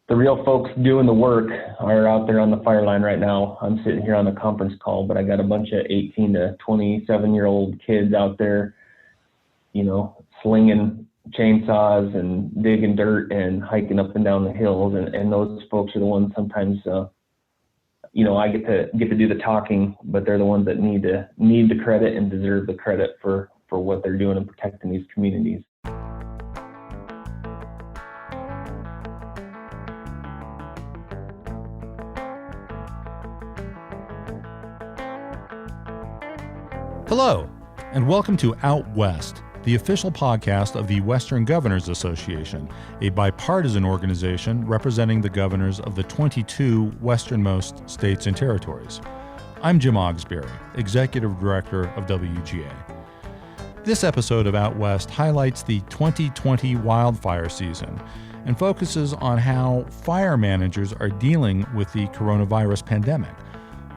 the real folks doing the work are out there on the fire line right now. I'm sitting here on a conference call, but I got a bunch of 18 to 27-year-old kids out there, slinging chainsaws and digging dirt and hiking up and down the hills. And those folks are the ones sometimes, I get to do the talking, but they're the ones that need the credit and deserve the credit for what they're doing and protecting these communities. Hello, and welcome to Out West, the official podcast of the Western Governors Association, a bipartisan organization representing the governors of the 22 westernmost states and territories. I'm Jim Ogsbury, Executive Director of WGA. This episode of Out West highlights the 2020 wildfire season and focuses on how fire managers are dealing with the coronavirus pandemic.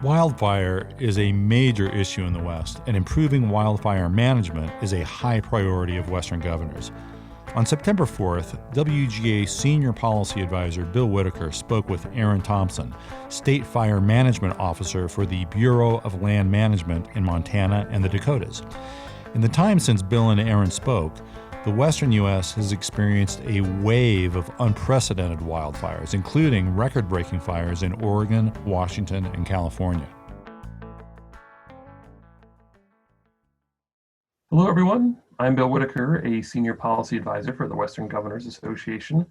Wildfire is a major issue in the West, and improving wildfire management is a high priority of Western governors. On September 4th, WGA Senior Policy Advisor Bill Whitacre spoke with Aaron Thompson, State Fire Management Officer for the Bureau of Land Management in Montana and the Dakotas. In the time since Bill and Aaron spoke, the Western U.S. has experienced a wave of unprecedented wildfires, including record-breaking fires in Oregon, Washington, and California. Hello, everyone. I'm Bill Whitacre, a Senior Policy Advisor for the Western Governors Association,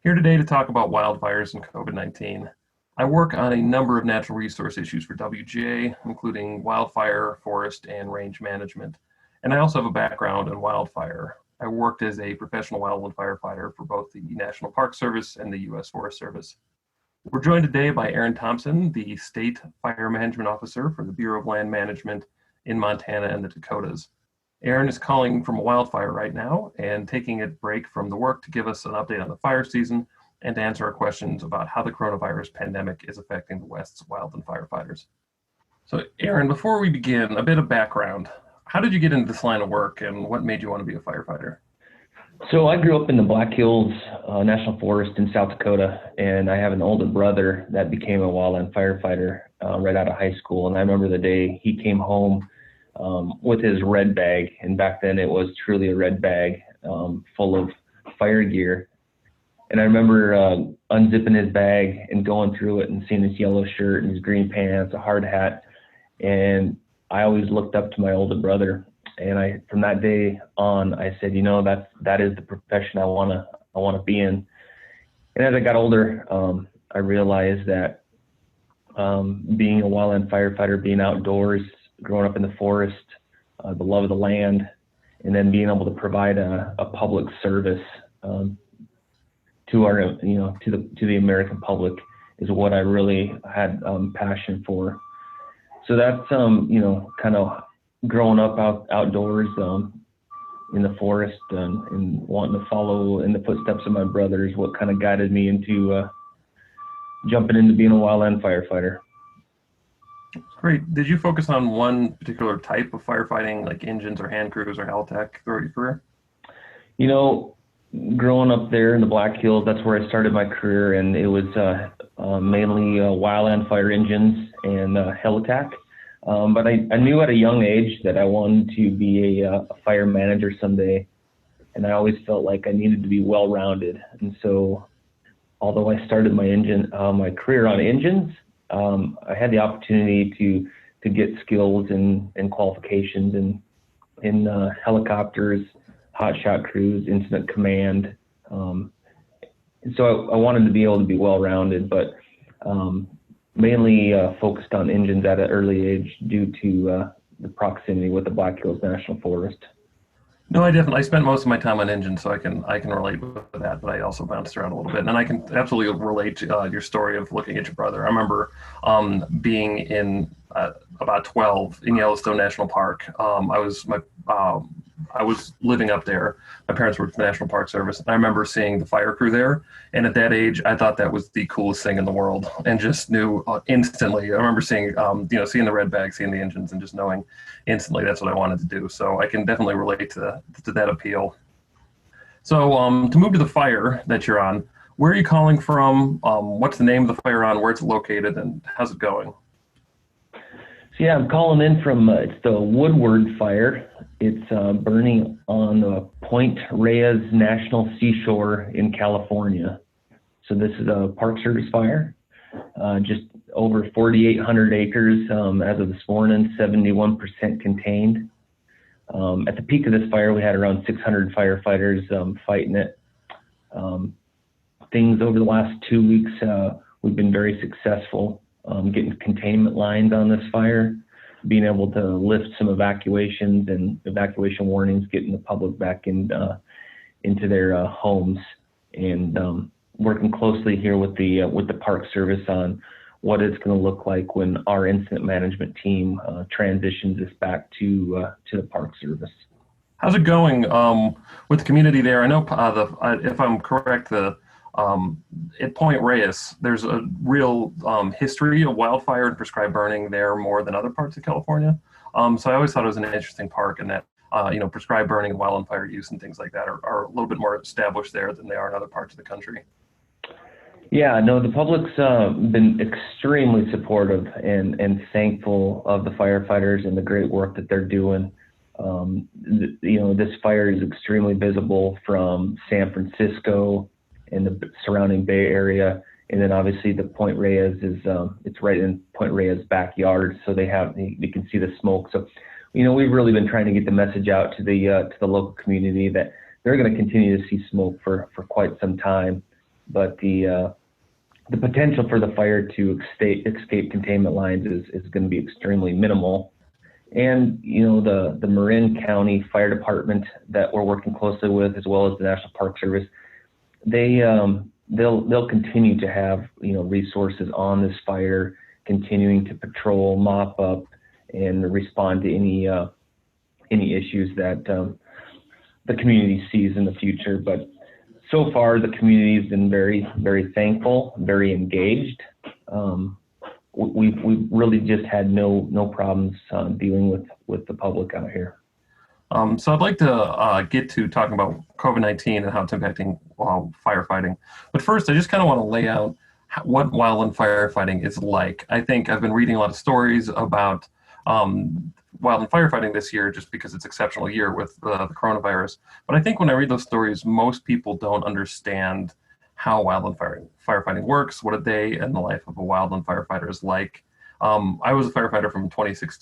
here today to talk about wildfires and COVID-19. I work on a number of natural resource issues for WGA, including wildfire, forest, and range management. And I also have a background in wildfire. I worked as a professional wildland firefighter for both the National Park Service and the U.S. Forest Service. We're joined today by Aaron Thompson, the State Fire Management Officer for the Bureau of Land Management in Montana and the Dakotas. Aaron is calling from a wildfire right now and taking a break from the work to give us an update on the fire season and to answer our questions about how the coronavirus pandemic is affecting the West's wildland firefighters. So Aaron, before we begin, a bit of background. How did you get into this line of work, and what made you want to be a firefighter? So I grew up in the Black Hills National Forest in South Dakota, and I have an older brother that became a wildland firefighter right out of high school. And I remember the day he came home with his red bag, and back then it was truly a red bag full of fire gear. And I remember unzipping his bag and going through it and seeing his yellow shirt and his green pants, a hard hat, and I always looked up to my older brother, and from that day on, I said, that is the profession I want to be in. And as I got older, I realized that being a wildland firefighter, being outdoors, growing up in the forest, the love of the land, and then being able to provide a public service to our, to the American public is what I really had passion for. So that's, kind of growing up outdoors in the forest and wanting to follow in the footsteps of my brothers, what kind of guided me into jumping into being a wildland firefighter. Great. Did you focus on one particular type of firefighting, like engines or hand crews or Helitech throughout your career? Growing up there in the Black Hills, that's where I started my career, and it was mainly wildland fire engines and Helitech. But I knew at a young age that I wanted to be a fire manager someday, and I always felt like I needed to be well-rounded. And so, although I started my career on engines, I had the opportunity to get skills and qualifications in helicopters, hotshot crews, incident command. And so I wanted to be able to be well-rounded, but mainly focused on engines at an early age due to the proximity with the Black Hills National Forest. No, I spent most of my time on engines, so I can relate with that, but I also bounced around a little bit. And I can absolutely relate to your story of looking at your brother. I remember being in about 12 in Yellowstone National Park. I was living up there. My parents worked for the National Park Service. And I remember seeing the fire crew there. And at that age, I thought that was the coolest thing in the world and just knew instantly. I remember seeing the red bag, seeing the engines, and just knowing instantly that's what I wanted to do. So I can definitely relate to that appeal. So to move to the fire that you're on, Where are you calling from? What's the name of the fire on? Where it's located, and how's it going? So yeah, I'm calling in from it's the Woodward fire. It's burning on the Point Reyes National Seashore in California. So this is a Park Service fire, just over 4,800 acres as of this morning, 71% contained. At the peak of this fire, we had around 600 firefighters fighting it. Things over the last 2 weeks, we've been very successful getting containment lines on this fire, being able to lift some evacuations and evacuation warnings, getting the public back into their homes, and working closely here with the Park Service on what it's going to look like when our incident management team transitions us back to the Park Service. How's it going with the community there? I know if I'm correct, at Point Reyes, there's a real history of wildfire and prescribed burning there more than other parts of California. So I always thought it was an interesting park, and that prescribed burning and wildland fire use and things like that are a little bit more established there than they are in other parts of the country. Yeah, no, the public's been extremely supportive and thankful of the firefighters and the great work that they're doing. This fire is extremely visible from San Francisco and the surrounding Bay Area, and then obviously the Point Reyes is it's right in Point Reyes' backyard, so they can see the smoke. So, we've really been trying to get the message out to the local community that they're going to continue to see smoke for quite some time, but the potential for the fire to escape containment lines is going to be extremely minimal. And the Marin County Fire Department that we're working closely with, as well as the National Park Service, they'll continue to have resources on this fire, continuing to patrol, mop up, and respond to any issues that the community sees in the future. But so far, the community has been very, very thankful, very engaged. We've really just had no problems dealing with the public out here. So I'd like to get to talking about COVID-19 and how it's impacting firefighting. But first, I just kind of want to lay out what wildland firefighting is like. I think I've been reading a lot of stories about wildland firefighting this year just because it's an exceptional year with the coronavirus. But I think when I read those stories, most people don't understand how wildland firefighting works, what a day in the life of a wildland firefighter is like. I was a firefighter from 2006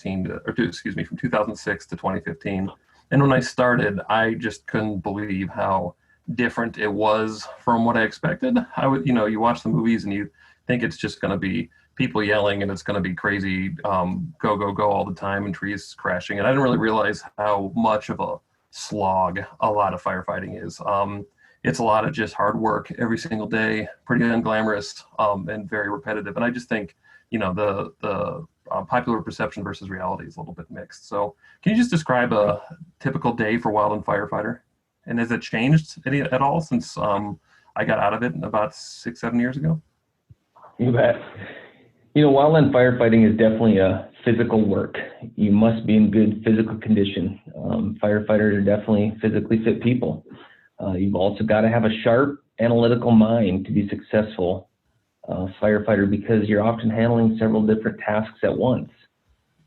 to 2015. And when I started, I just couldn't believe how different it was from what I expected. You watch the movies and you think it's just going to be people yelling and it's going to be crazy, go, go, go all the time and trees crashing. And I didn't really realize how much of a slog a lot of firefighting is. It's a lot of just hard work every single day, pretty unglamorous and very repetitive. And I just think, the popular perception versus reality is a little bit mixed. So can you just describe a typical day for wildland firefighter? And has it changed at all since I got out of it about 6-7 years ago? You bet. Wildland firefighting is definitely a physical work. You must be in good physical condition. Firefighters are definitely physically fit people. You've also got to have a sharp, analytical mind to be successful firefighter, because you're often handling several different tasks at once.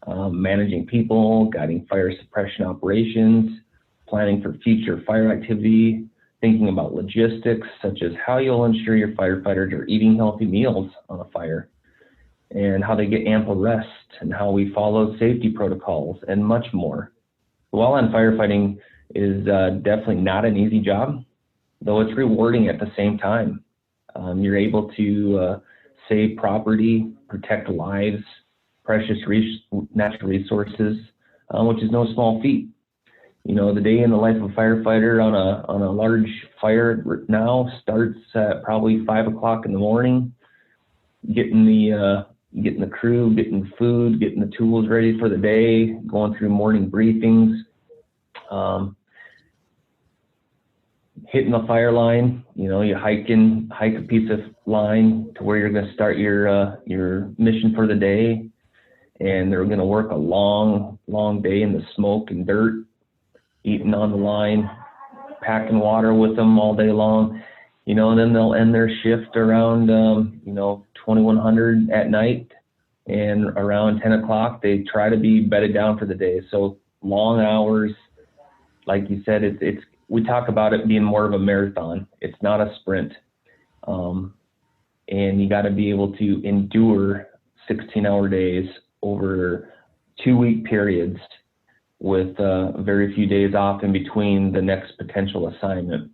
Managing people, guiding fire suppression operations, planning for future fire activity, thinking about logistics, such as how you'll ensure your firefighters are eating healthy meals on a fire, and how they get ample rest, and how we follow safety protocols, and much more. Wildland firefighting is definitely not an easy job, though it's rewarding at the same time. You're able to save property, protect lives, precious natural resources, which is no small feat. The day in the life of a firefighter on a large fire now starts at probably 5 o'clock in the morning, getting the crew, getting food, getting the tools ready for the day, going through morning briefings, hitting the fire line. You hike a piece of line to where you're going to start your mission for the day, and they're going to work a long day in the smoke and dirt, eating on the line, packing water with them all day long. and then they'll end their shift around, 2100 at night, and around 10 o'clock, they try to be bedded down for the day. So long hours, like you said, we talk about it being more of a marathon. It's not a sprint. And you got to be able to endure 16-hour days over 2-week periods with very few days off in between the next potential assignment.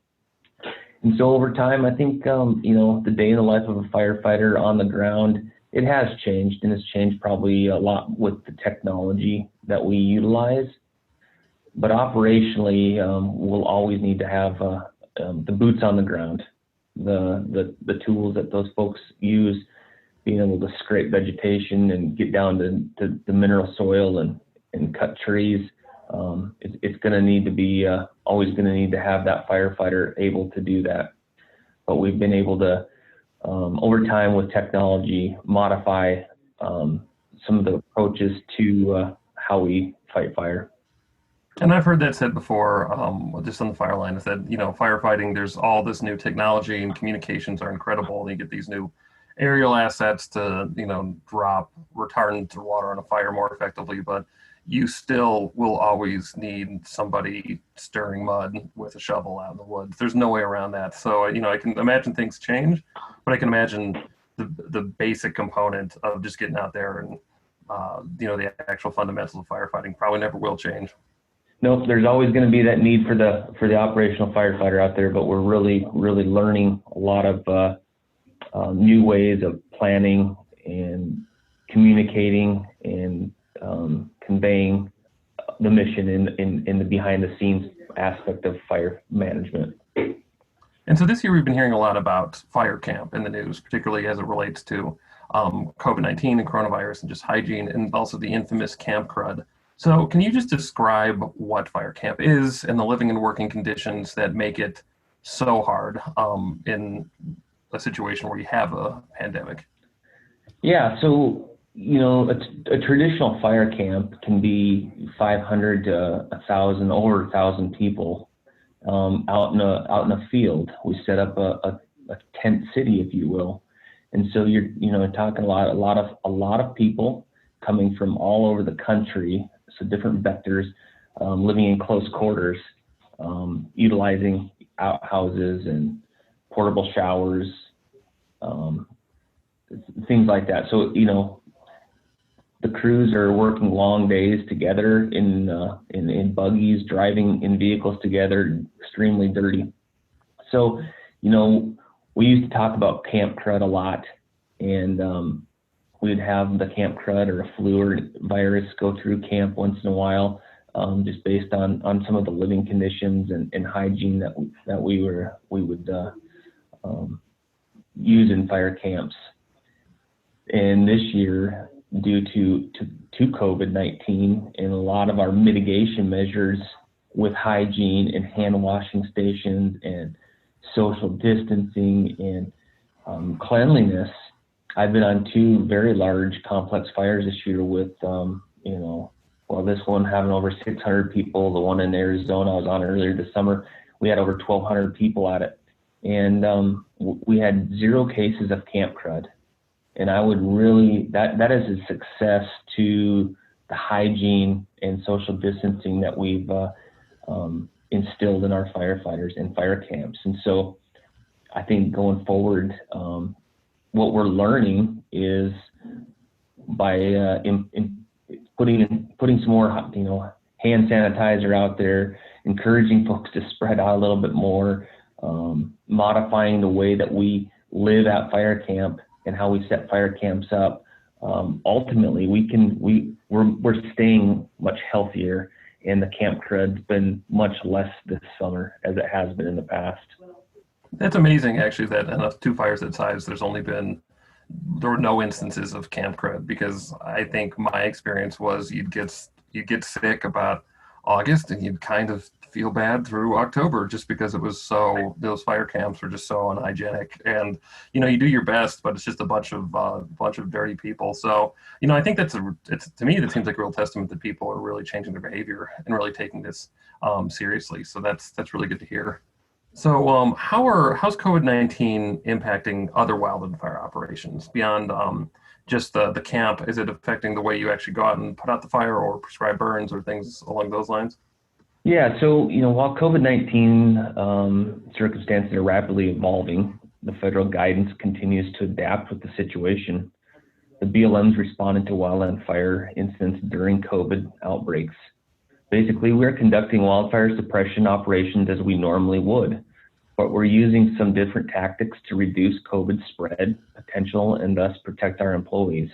And so over time, I think, the day in the life of a firefighter on the ground, it has changed, and it's changed probably a lot with the technology that we utilize. But operationally, we'll always need to have the boots on the ground, the tools that those folks use, being able to scrape vegetation and get down to the mineral soil and cut trees. It's going to need to be always going to need to have that firefighter able to do that. But we've been able to, over time with technology, modify some of the approaches to how we fight fire. And I've heard that said before, just on the fire line, is that, firefighting, there's all this new technology and communications are incredible. And you get these new aerial assets to, drop retardant to water on a fire more effectively, but you still will always need somebody stirring mud with a shovel out in the woods. There's no way around that. So, I can imagine things change, but I can imagine the basic component of just getting out there and, the actual fundamentals of firefighting probably never will change. Nope, there's always going to be that need for the operational firefighter out there, but we're really, really learning a lot of new ways of planning and communicating and conveying the mission in the behind the scenes aspect of fire management. And so this year we've been hearing a lot about fire camp in the news, particularly as it relates to COVID-19 and coronavirus and just hygiene, and also the infamous camp crud. So can you just describe what fire camp is and the living and working conditions that make it so hard in a situation where you have a pandemic? Yeah, so a traditional fire camp can be 500 to 1,000, over 1,000 people out in a field. We set up a tent city, if you will, and so you're talking a lot of people coming from all over the country, so different vectors, living in close quarters, utilizing outhouses and portable showers, things like that. So the crews are working long days together in buggies, driving in vehicles together, extremely dirty. So, we used to talk about camp crud a lot, and we'd have the camp crud or a flu or virus go through camp once in a while, just based on some of the living conditions and hygiene that we would use in fire camps. And this year, due to COVID-19 and a lot of our mitigation measures with hygiene and hand washing stations and social distancing and cleanliness, I've been on 2 very large complex fires this year with, this one having over 600 people, the one in Arizona I was on earlier this summer, we had over 1,200 people at it. And we had 0 cases of camp crud. And I would really, that is a success to the hygiene and social distancing that we've instilled in our firefighters and fire camps. And so I think going forward, what we're learning is by putting some more, hand sanitizer out there, encouraging folks to spread out a little bit more, modifying the way that we live at fire camp and how we set fire camps up. Ultimately, we're staying much healthier, and the camp crud's been much less this summer as it has been in the past. That's amazing, actually, that in 2 fires that size, there were no instances of camp crud, because I think my experience was you'd get sick about August and you'd kind of feel bad through October, just because those fire camps were just so unhygienic, and you do your best, but it's just a bunch of dirty people. So I think to me that seems like a real testament that people are really changing their behavior and really taking this seriously. So that's really good to hear. So, how's COVID-19 impacting other wildland fire operations beyond just the camp? Is it affecting the way you actually go out and put out the fire or prescribe burns or things along those lines? Yeah, so while COVID-19 circumstances are rapidly evolving, the federal guidance continues to adapt with the situation. The BLM's responded to wildland fire incidents during COVID outbreaks. Basically, we're conducting wildfire suppression operations as we normally would, but we're using some different tactics to reduce COVID spread potential and thus protect our employees.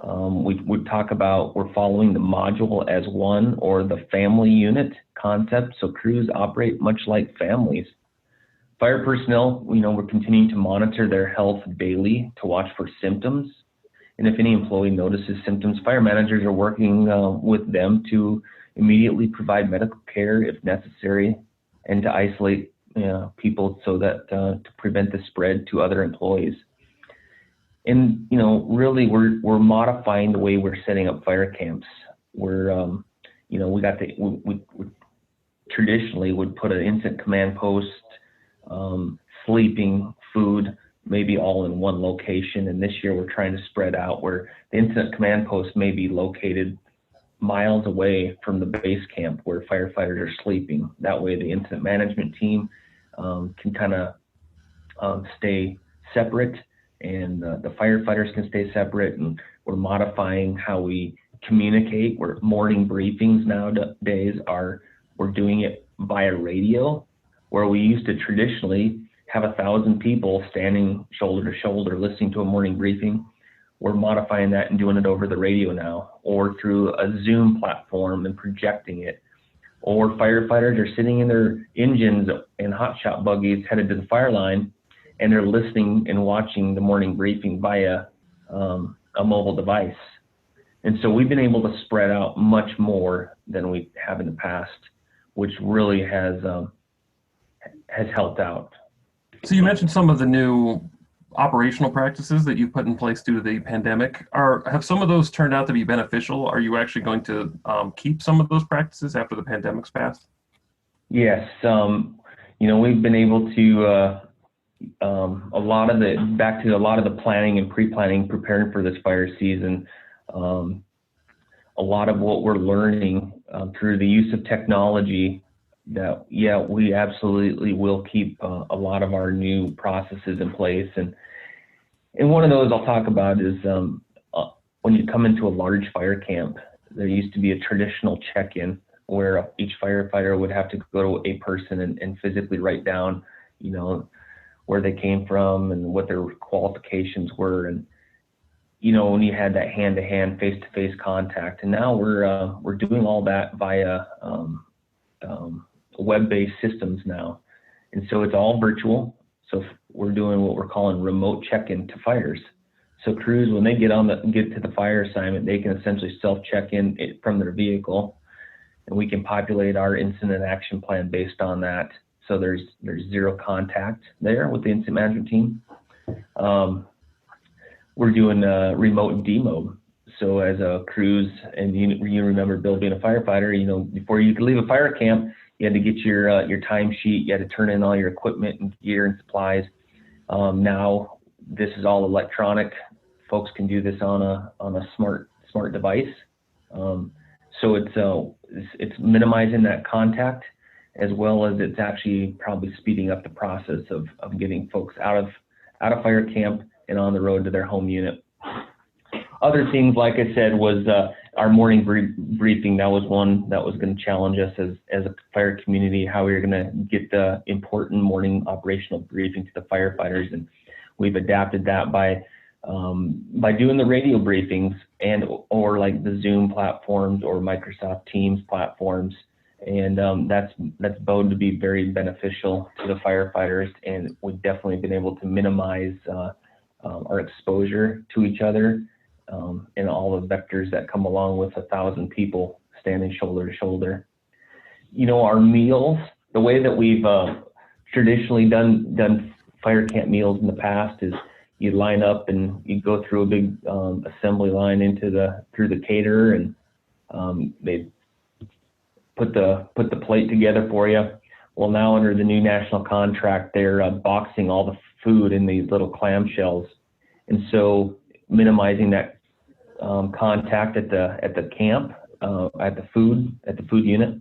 We talk about we're following the module as one or the family unit concept, so crews operate much like families. Fire personnel, we're continuing to monitor their health daily to watch for symptoms. And if any employee notices symptoms, fire managers are working with them to immediately provide medical care if necessary and to isolate people so that to prevent the spread to other employees. And really, we're modifying the way we're setting up fire camps. We're we traditionally would put an incident command post, sleeping, food, maybe all in one location. And this year we're trying to spread out where the incident command post may be located miles away from the base camp where firefighters are sleeping. That way the incident management team can kind of stay separate, and the firefighters can stay separate. And we're modifying how we communicate. We're morning briefings nowadays we're doing it via radio, where we used to traditionally have 1,000 people standing shoulder to shoulder listening to a morning briefing. We're modifying that and doing it over the radio now, or through a Zoom platform and projecting it. Or firefighters are sitting in their engines and hotshot buggies headed to the fire line, and they're listening and watching the morning briefing via a mobile device. And so we've been able to spread out much more than we have in the past, which really has helped out. So you mentioned some of the new operational practices that you've put in place due to the pandemic. Have some of those turned out to be beneficial? Are you actually going to keep some of those practices after the pandemic's passed? Yes, we've been able to a lot of the planning and pre-planning, preparing for this fire season. A lot of what we're learning through the use of technology, that we absolutely will keep a lot of our new processes in place. And one of those I'll talk about is when you come into a large fire camp, there used to be a traditional check-in where each firefighter would have to go to a person and physically write down, where they came from and what their qualifications were. And, when you had that hand-to-hand, face-to-face contact. And now we're doing all that via web-based systems now. And so it's all virtual. So we're doing what we're calling remote check-in to fires. So crews, when they get to the fire assignment, they can essentially self-check in from their vehicle, and we can populate our incident action plan based on that. So there's zero contact there with the incident management team. We're doing remote and demob. So as a crews, and you remember Bill being a firefighter, before you could leave a fire camp, you had to get your time sheet, you had to turn in all your equipment and gear and supplies. Now this is all electronic. Folks can do this on a smart device. So it's minimizing that contact, as well as it's actually probably speeding up the process of getting folks out of fire camp and on the road to their home unit. Other things, like I said, was our morning briefing. That was one that was going to challenge us as a fire community, how we were going to get the important morning operational briefing to the firefighters. And we've adapted that by doing the radio briefings or like the Zoom platforms or Microsoft Teams platforms. And that's bound to be very beneficial to the firefighters. And we've definitely been able to minimize our exposure to each other and all the vectors that come along with 1,000 people standing shoulder to shoulder. Our meals, the way that we've traditionally done fire camp meals in the past is you line up and you go through a big assembly line through the caterer, and they put the plate together for you. Well, now under the new national contract, they're boxing all the food in these little clamshells, and so minimizing that contact at the camp, at the food unit.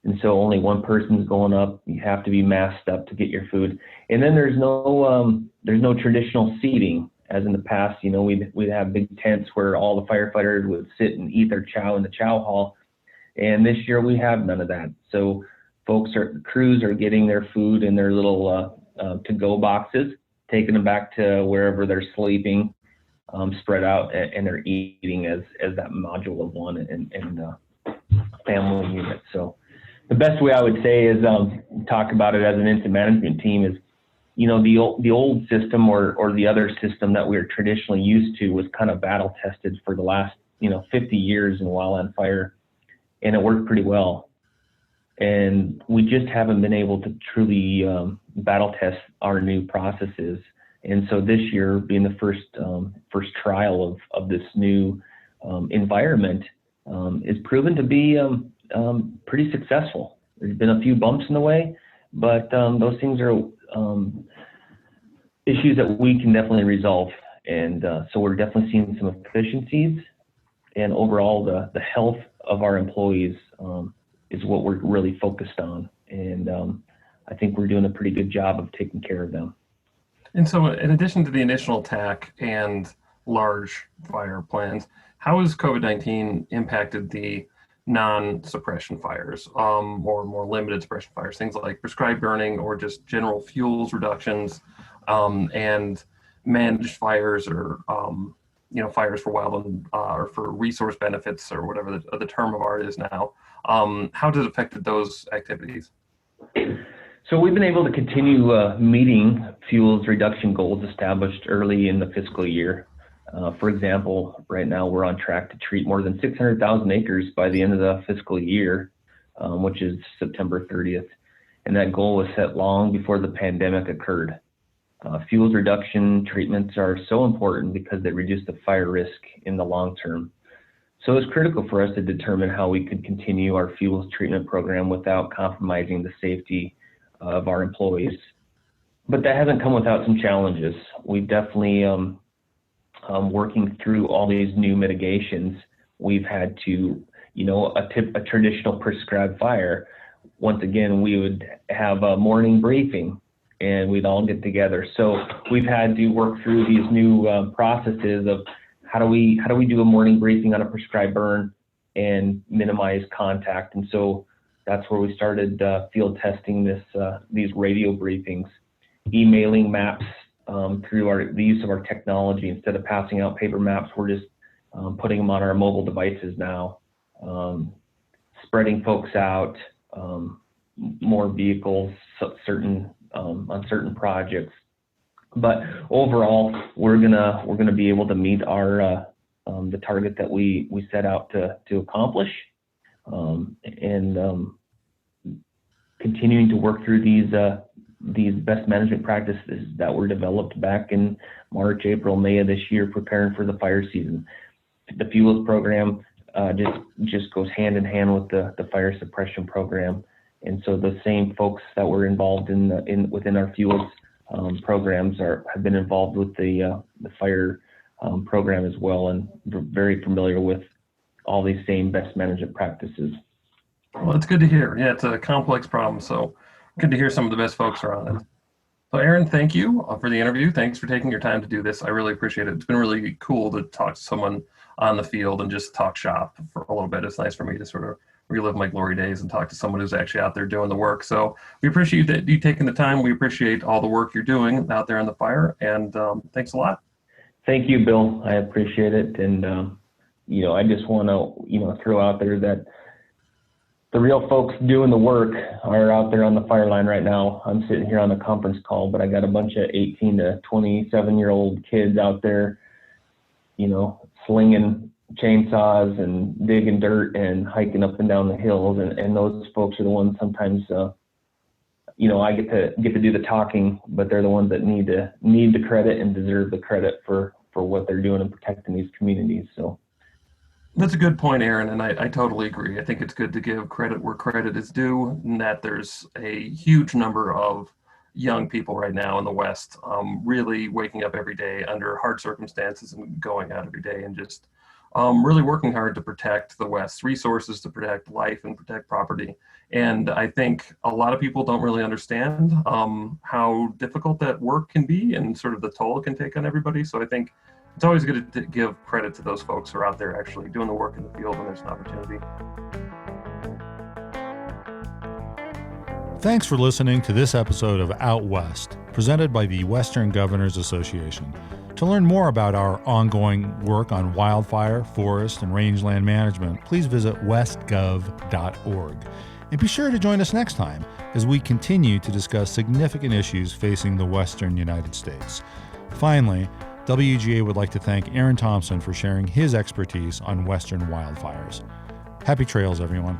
And so only one person's going up. You have to be masked up to get your food. And then there's no traditional seating as in the past. We'd have big tents where all the firefighters would sit and eat their chow in the chow hall. And this year we have none of that. So crews are getting their food in their little to-go boxes, taking them back to wherever they're sleeping, spread out, and they're eating as that module of one and family unit. So the best way I would say is talk about it as an incident management team is, the old system or the other system that we were traditionally used to was kind of battle tested for the last 50 years in wildland fire, and it worked pretty well. And we just haven't been able to truly battle test our new processes. And so this year, being the first trial of this new environment, is proven to be pretty successful. There's been a few bumps in the way, but those things are issues that we can definitely resolve. And so we're definitely seeing some efficiencies, and overall the health of our employees is what we're really focused on. And I think we're doing a pretty good job of taking care of them. And so in addition to the initial attack and large fire plans, how has COVID-19 impacted the non-suppression fires, or more limited suppression fires, things like prescribed burning or just general fuels reductions, and managed fires, or fires for wildland or for resource benefits, or whatever the term of art is now? How has it affected those activities? So we've been able to continue meeting fuels reduction goals established early in the fiscal year. For example, right now we're on track to treat more than 600,000 acres by the end of the fiscal year, which is September 30th. And that goal was set long before the pandemic occurred. Fuels reduction treatments are so important because they reduce the fire risk in the long term. So it's critical for us to determine how we could continue our fuels treatment program without compromising the safety of our employees. But that hasn't come without some challenges. We've definitely working through all these new mitigations. We've had to, a traditional prescribed fire, once again, we would have a morning briefing and we'd all get together. So we've had to work through these new processes of how do we do a morning briefing on a prescribed burn and minimize contact. And so that's where we started field testing these radio briefings, emailing maps through the use of our technology. Instead of passing out paper maps, we're just putting them on our mobile devices now, spreading folks out, more vehicles, on certain projects. But overall, we're gonna be able to meet our the target that we set out to accomplish, and continuing to work through these best management practices that were developed back in March, April, May of this year, preparing for the fire season. The fuels program just goes hand in hand with the fire suppression program, and so the same folks that were involved within our fuels programs have been involved with the fire program as well, and very familiar with all these same best management practices. Well, it's good to hear. Yeah, it's a complex problem, so good to hear some of the best folks are on it. So Aaron, thank you for the interview. Thanks for taking your time to do this. I really appreciate it. It's been really cool to talk to someone on the field and just talk shop for a little bit. It's nice for me to sort of relive my glory days and talk to someone who's actually out there doing the work. So we appreciate that you taking the time. We appreciate all the work you're doing out there in the fire, and thanks a lot. Thank you, Bill. I appreciate it. And, I just want to, throw out there that the real folks doing the work are out there on the fire line right now. I'm sitting here on a conference call, but I got a bunch of 18 to 27-year-old kids out there, slinging chainsaws and digging dirt and hiking up and down the hills. And those folks are the ones sometimes, I get to do the talking, but they're the ones that need the credit and deserve the credit for what they're doing and protecting these communities. So That's a good point, Aaron, and I totally agree. I think it's good to give credit where credit is due, and that there's a huge number of young people right now in the West really waking up every day under hard circumstances and going out every day and just really working hard to protect the West's resources, to protect life and protect property. And I think a lot of people don't really understand how difficult that work can be and sort of the toll it can take on everybody. So I think it's always good to give credit to those folks who are out there actually doing the work in the field when there's an opportunity. Thanks for listening to this episode of Out West, presented by the Western Governors Association. To learn more about our ongoing work on wildfire, forest, and rangeland management, please visit westgov.org. And be sure to join us next time as we continue to discuss significant issues facing the Western United States. Finally, WGA would like to thank Aaron Thompson for sharing his expertise on Western wildfires. Happy trails, everyone.